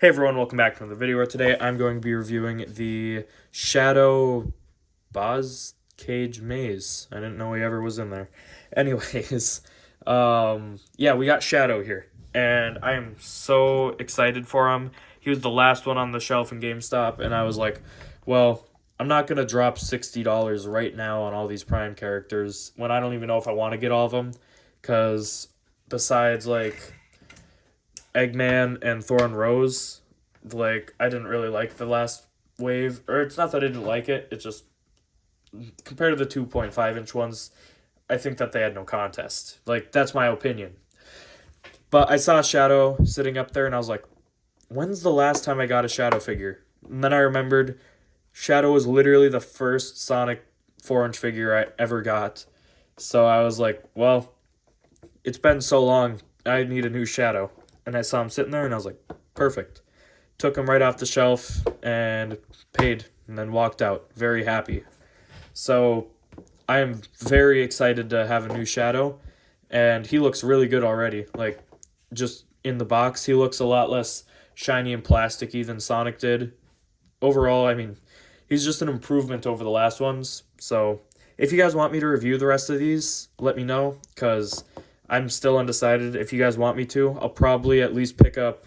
Hey everyone, welcome back to another video where today I'm going to be reviewing the Shadow Boz Cage Maze. I didn't know he ever was in there. Anyways, yeah, we got Shadow here, and I am so excited for him. He was the last one on the shelf in GameStop, and I was like, well, I'm not going to drop $60 right now on all these Prime characters when I don't even know if I want to get all of them, because besides, like, Eggman and Thorn Rose, like, I didn't really like the last wave. Or it's not that I didn't like it, it's just compared to the 2.5-inch ones, I think that they had no contest. Like, that's my opinion. But I saw Shadow sitting up there and I was like, when's the last time I got a Shadow figure? And then I remembered Shadow was literally the first Sonic 4-inch figure I ever got. So I was like, well, it's been so long, I need a new Shadow. And I saw him sitting there and I was like, perfect. Took him right off the shelf and paid and then walked out very happy. So I am very excited to have a new Shadow, and he looks really good already. Like, just in the box, he looks a lot less shiny and plasticky than Sonic did. Overall, I mean, he's just an improvement over the last ones. So if you guys want me to review the rest of these, let me know, because I'm still undecided. If you guys want me to, I'll probably at least pick up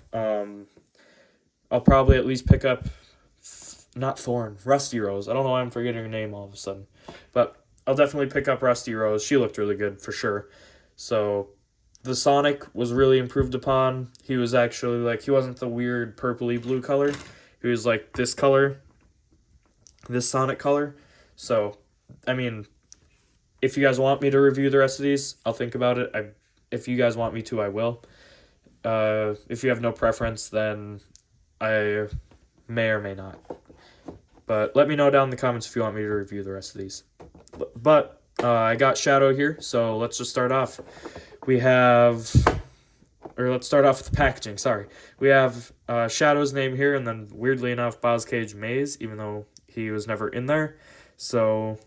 not Thorn, Rusty Rose. I don't know why I'm forgetting her name all of a sudden. But I'll definitely pick up Rusty Rose. She looked really good for sure. So the Sonic was really improved upon. He was actually like, he wasn't the weird purpley blue color. He was like this color, this Sonic color. So, I mean, if you guys want me to review the rest of these, I'll think about it. If you guys want me to, I will. If you have no preference, then I may or may not. But let me know down in the comments if you want me to review the rest of these. But I got Shadow here, so let's just start off. Let's start off with the packaging, sorry. We have Shadow's name here, and then weirdly enough, Boz Cage Maze, even though he was never in there. So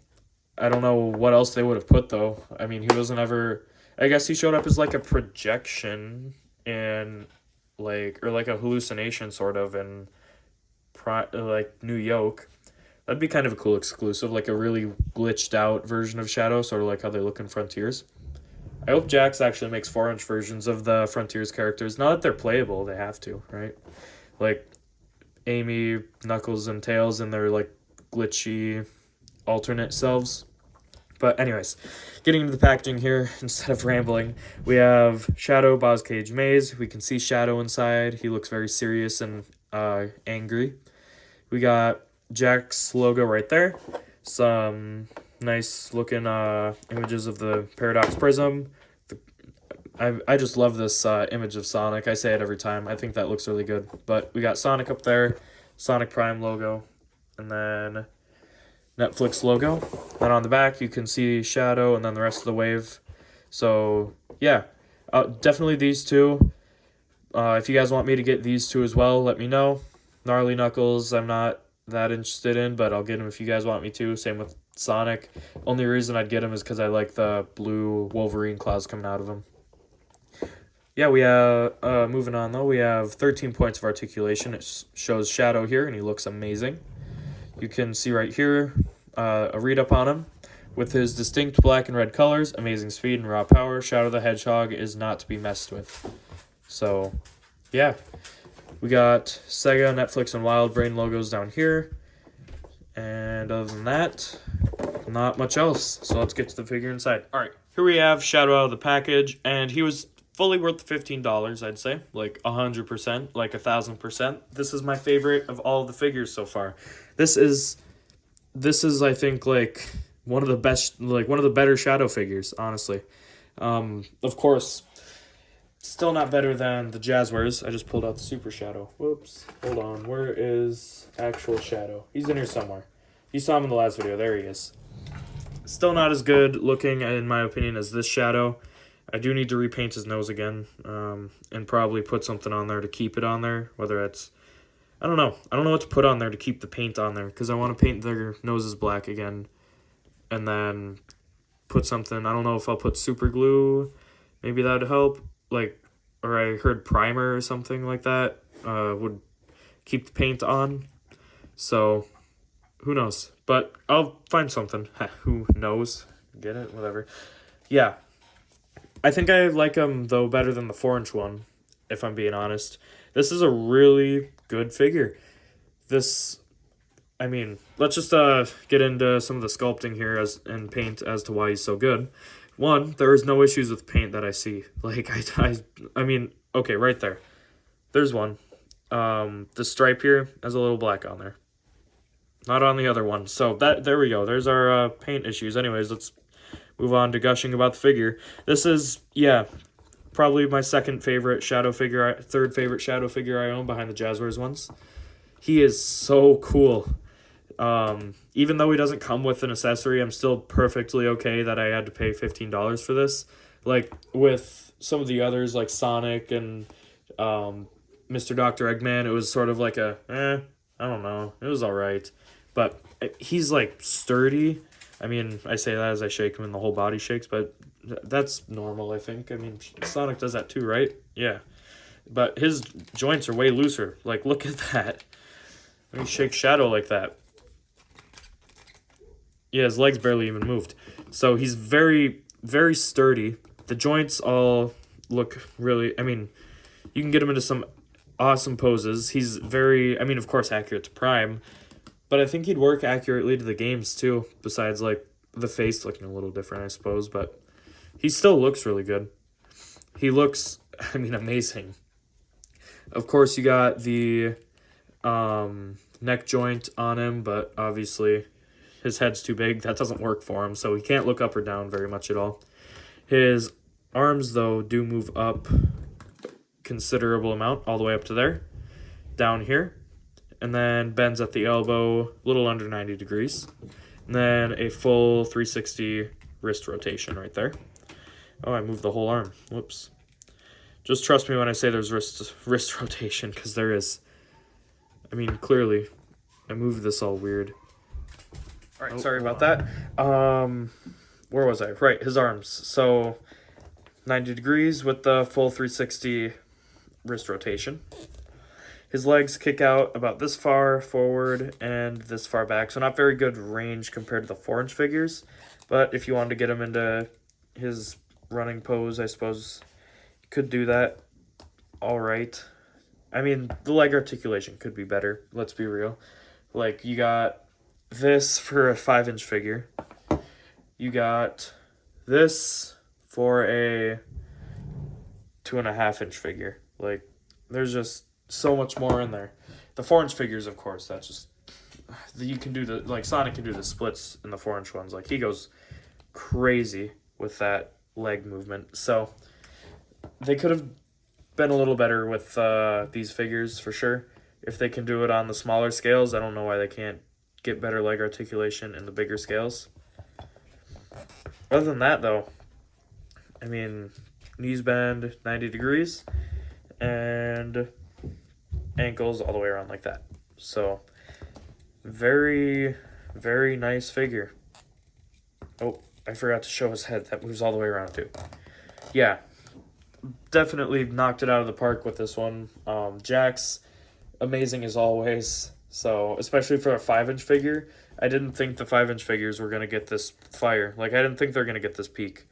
I don't know what else they would have put, though. I mean, he wasn't ever... I guess he showed up as like a projection in, like, or like a hallucination sort of in like New York. That'd be kind of a cool exclusive, like a really glitched out version of Shadow, sort of like how they look in Frontiers. I hope Jakks actually makes 4-inch versions of the Frontiers characters. Not that they're playable, they have to, right? Like Amy, Knuckles, and Tails in their like glitchy alternate selves. But anyways, getting into the packaging here, instead of rambling, we have Shadow Boz Cage Maze. We can see Shadow inside. He looks very serious and angry. We got Jakks logo right there. Some nice looking images of the Paradox Prism. I just love this image of Sonic. I say it every time. I think that looks really good. But we got Sonic up there, Sonic Prime logo, and then Netflix logo. Then on the back you can see Shadow and then the rest of the wave. So yeah, definitely these two. If you guys want me to get these two as well, let me know. Gnarly Knuckles, I'm not that interested in, but I'll get him if you guys want me to. Same with Sonic. Only reason I'd get him is because I like the blue Wolverine claws coming out of him. Yeah, we have, moving on though, we have 13 points of articulation. It shows Shadow here, and he looks amazing. You can see right here a read-up on him. With his distinct black and red colors, amazing speed, and raw power, Shadow the Hedgehog is not to be messed with. So, yeah. We got Sega, Netflix, and Wild Brain logos down here. And other than that, not much else. So let's get to the figure inside. Alright, here we have Shadow out of the package, and he was fully worth $15, I'd say. Like 100%, like 1,000%. This is my favorite of all the figures so far. This is I think, like one of the best, like one of the better Shadow figures, honestly. Of course, still not better than the Jazzwares. I just pulled out the Super Shadow. Whoops. Hold on. Where is actual Shadow? He's in here somewhere. You saw him in the last video. There he is. Still not as good looking, in my opinion, as this Shadow. I do need to repaint his nose again, and probably put something on there to keep it on there, whether it's... I don't know. I don't know what to put on there to keep the paint on there, because I want to paint their noses black again, and then put something... I don't know if I'll put super glue. Maybe that would help. Like, or I heard primer or something like that would keep the paint on. So who knows? But I'll find something. Who knows? Get it? Whatever. Yeah. I think I like him, though, better than the 4-inch one, if I'm being honest. This is a really good figure. This, I mean, let's just get into some of the sculpting here and paint as to why he's so good. One, there is no issues with paint that I see. Like, I mean, okay, right there. There's one. The stripe here has a little black on there. Not on the other one. So there we go. There's our paint issues. Anyways, let's move on to gushing about the figure. This is, yeah, probably my third favorite shadow figure I own behind the Jazzwares ones. He is so cool. Even though he doesn't come with an accessory, I'm still perfectly okay that I had to pay $15 for this. Like with some of the others, like Sonic and Mr. Dr. Eggman, it was sort of like I don't know. It was all right. But he's like sturdy. I mean, I say that as I shake him and the whole body shakes, but that's normal, I think. I mean, Sonic does that too, right? Yeah. But his joints are way looser. Like, look at that. When you shake Shadow like that. Yeah, his legs barely even moved. So he's very, very sturdy. The joints all look really... I mean, you can get him into some awesome poses. He's very... I mean, of course, accurate to Prime. But I think he'd work accurately to the games, too. Besides, like, the face looking a little different, I suppose. But he still looks really good. He looks, I mean, amazing. Of course, you got the neck joint on him. But obviously, his head's too big. That doesn't work for him. So he can't look up or down very much at all. His arms, though, do move up considerable amount. All the way up to there. Down here. And then bends at the elbow, a little under 90 degrees. And then a full 360 wrist rotation right there. Oh, I moved the whole arm. Whoops. Just trust me when I say there's wrist rotation, because there is. I mean, clearly. I moved this all weird. All right, sorry about that. Where was I? Right, his arms. So, 90 degrees with the full 360 wrist rotation. His legs kick out about this far forward and this far back, so not very good range compared to the 4-inch figures. But if you wanted to get him into his running pose, I suppose you could do that. All right. I mean, the leg articulation could be better, let's be real. Like, you got this for a 5-inch figure. You got this for a 2.5-inch figure. Like, there's just so much more in there. The 4-inch figures, of course, that's just... You can do the... Like, Sonic can do the splits in the 4-inch ones. Like, he goes crazy with that leg movement. So, they could have been a little better with these figures, for sure. If they can do it on the smaller scales, I don't know why they can't get better leg articulation in the bigger scales. Other than that, though, I mean, knees bend 90 degrees, and ankles all the way around like that. So, very, very nice figure. Oh, I forgot to show his head. That moves all the way around too. Yeah, definitely knocked it out of the park with this one. Jakks, amazing as always. So, especially for a 5-inch figure, I didn't think the 5-inch figures were going to get this fire. Like, I didn't think they're going to get this peak.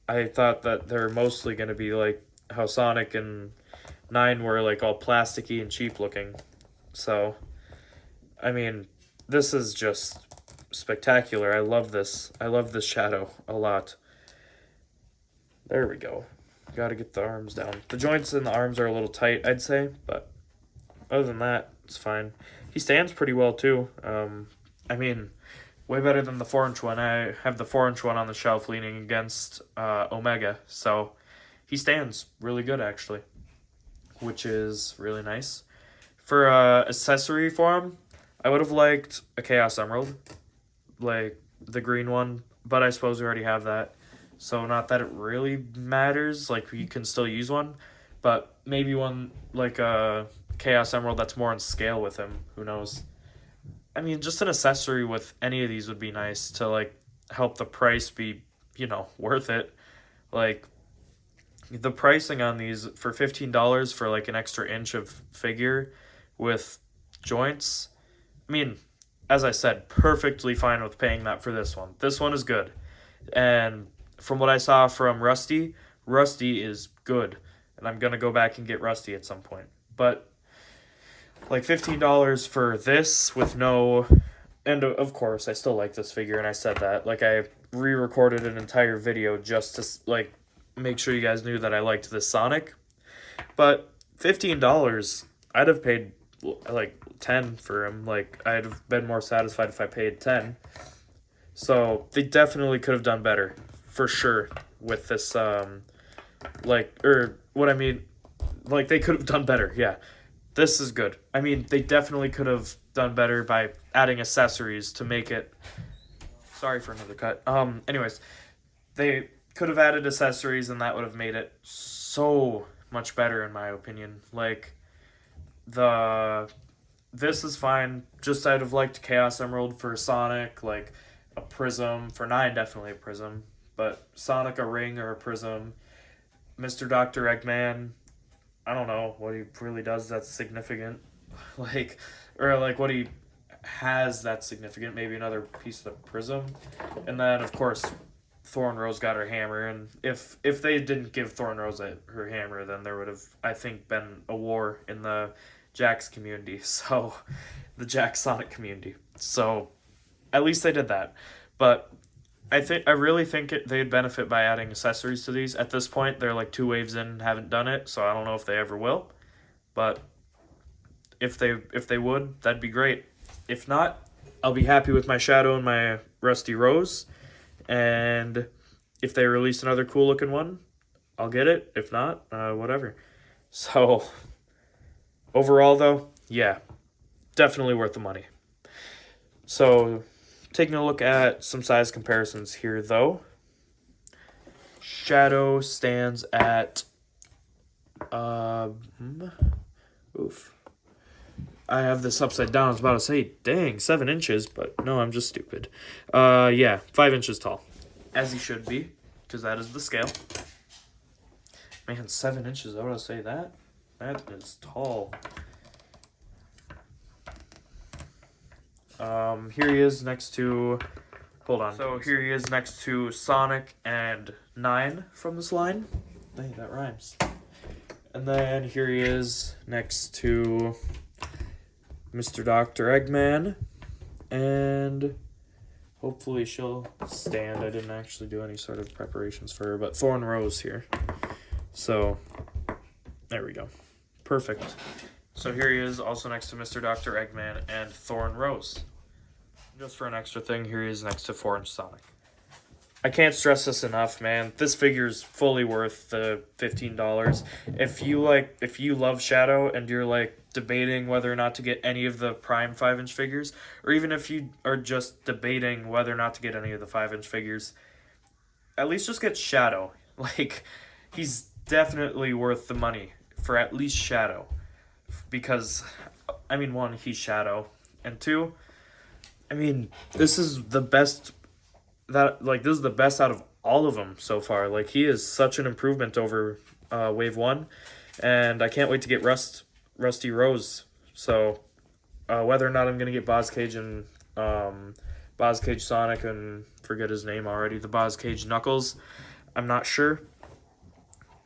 I thought that they're mostly going to be like how Sonic and 9 were like all plasticky and cheap looking. So, I mean, this is just spectacular. I love this. I love this shadow a lot. There we go. Gotta get the arms down. The joints in the arms are a little tight, I'd say, but other than that, it's fine. He stands pretty well, too. I mean, way better than the 4-inch one. I have the 4-inch one on the shelf leaning against Omega, so he stands really good, actually, which is really nice. For accessory for him, I would have liked a Chaos Emerald, like the green one, but I suppose we already have that. So not that it really matters, like you can still use one, but maybe one like a Chaos Emerald that's more on scale with him, who knows. I mean, just an accessory with any of these would be nice to like help the price be, you know, worth it. Like, the pricing on these for $15 for like an extra inch of figure with joints. I mean, as I said, perfectly fine with paying that for this one. This one is good. And from what I saw from Rusty, Rusty is good. And I'm going to go back and get Rusty at some point. But like $15 for this with no... And of course, I still like this figure, and I said that. Like, I re-recorded an entire video just to, like, make sure you guys knew that I liked this Sonic. But $15, I'd have paid, like, 10 for him. Like, I'd have been more satisfied if I paid 10. So, they definitely could have done better, for sure, with this, like, or, what I mean, like, they could have done better, yeah. This is good. I mean, they definitely could have done better by adding accessories to make it... Sorry for another cut. Anyways, they could have added accessories, and that would have made it so much better, in my opinion. Like, this is fine. Just I'd have liked Chaos Emerald for Sonic, like a prism. For 9, definitely a prism. But Sonic, a ring or a prism. Mr. Dr. Eggman... I don't know what he really does that's significant, like, or like what he has that's significant. Maybe another piece of the prism, and then of course, Thorn Rose got her hammer. And if they didn't give Thorn Rose her hammer, then there would have, I think, been a war in the Jakks community. So, the Jakks Sonic community. So, at least they did that, but. I really think they'd benefit by adding accessories to these. At this point, they're like 2 waves in, haven't done it, so I don't know if they ever will. But if they would, that'd be great. If not, I'll be happy with my Shadow and my Rusty Rose. And if they release another cool looking one, I'll get it. If not, whatever. So overall though, yeah, definitely worth the money. So taking a look at some size comparisons here, though. Shadow stands at... oof. I have this upside down. I was about to say, dang, 7 inches, but no, I'm just stupid. Yeah, 5 inches tall. As he should be, because that is the scale. Man, 7 inches, I would say that? That is tall. Here he is next to... Hold on. So here he is next to Sonic and 9 from this line. Dang, that rhymes. And then here he is next to Mr. Dr. Eggman. And hopefully she'll stand. I didn't actually do any sort of preparations for her, but Thorn Rose here. So, there we go. Perfect. So here he is, also next to Mr. Dr. Eggman and Thorn Rose. Just for an extra thing, here he is next to 4-inch Sonic. I can't stress this enough, man. This figure is fully worth the $15. If you love Shadow and you're like debating whether or not to get any of the Prime 5-inch figures, or even if you are just debating whether or not to get any of the 5-inch figures, at least just get Shadow. Like, he's definitely worth the money for at least Shadow. Because, I mean, 1, he's Shadow, and 2, I mean, this is the best this is the best out of all of them so far. Like, he is such an improvement over Wave 1, and I can't wait to get Rusty Rose. So, whether or not I'm going to get Boz Cage and Boz Cage Sonic and forget his name already, the Boz Cage Knuckles, I'm not sure.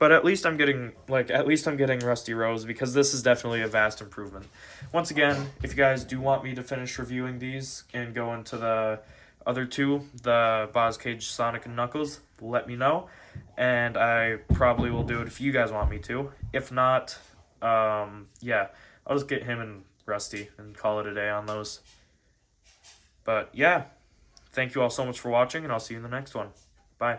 But at least I'm getting Rusty Rose, because this is definitely a vast improvement. Once again, if you guys do want me to finish reviewing these and go into the other 2, the Boz Cage Sonic and Knuckles, let me know. And I probably will do it if you guys want me to. If not, yeah, I'll just get him and Rusty and call it a day on those. But yeah, thank you all so much for watching, and I'll see you in the next one. Bye.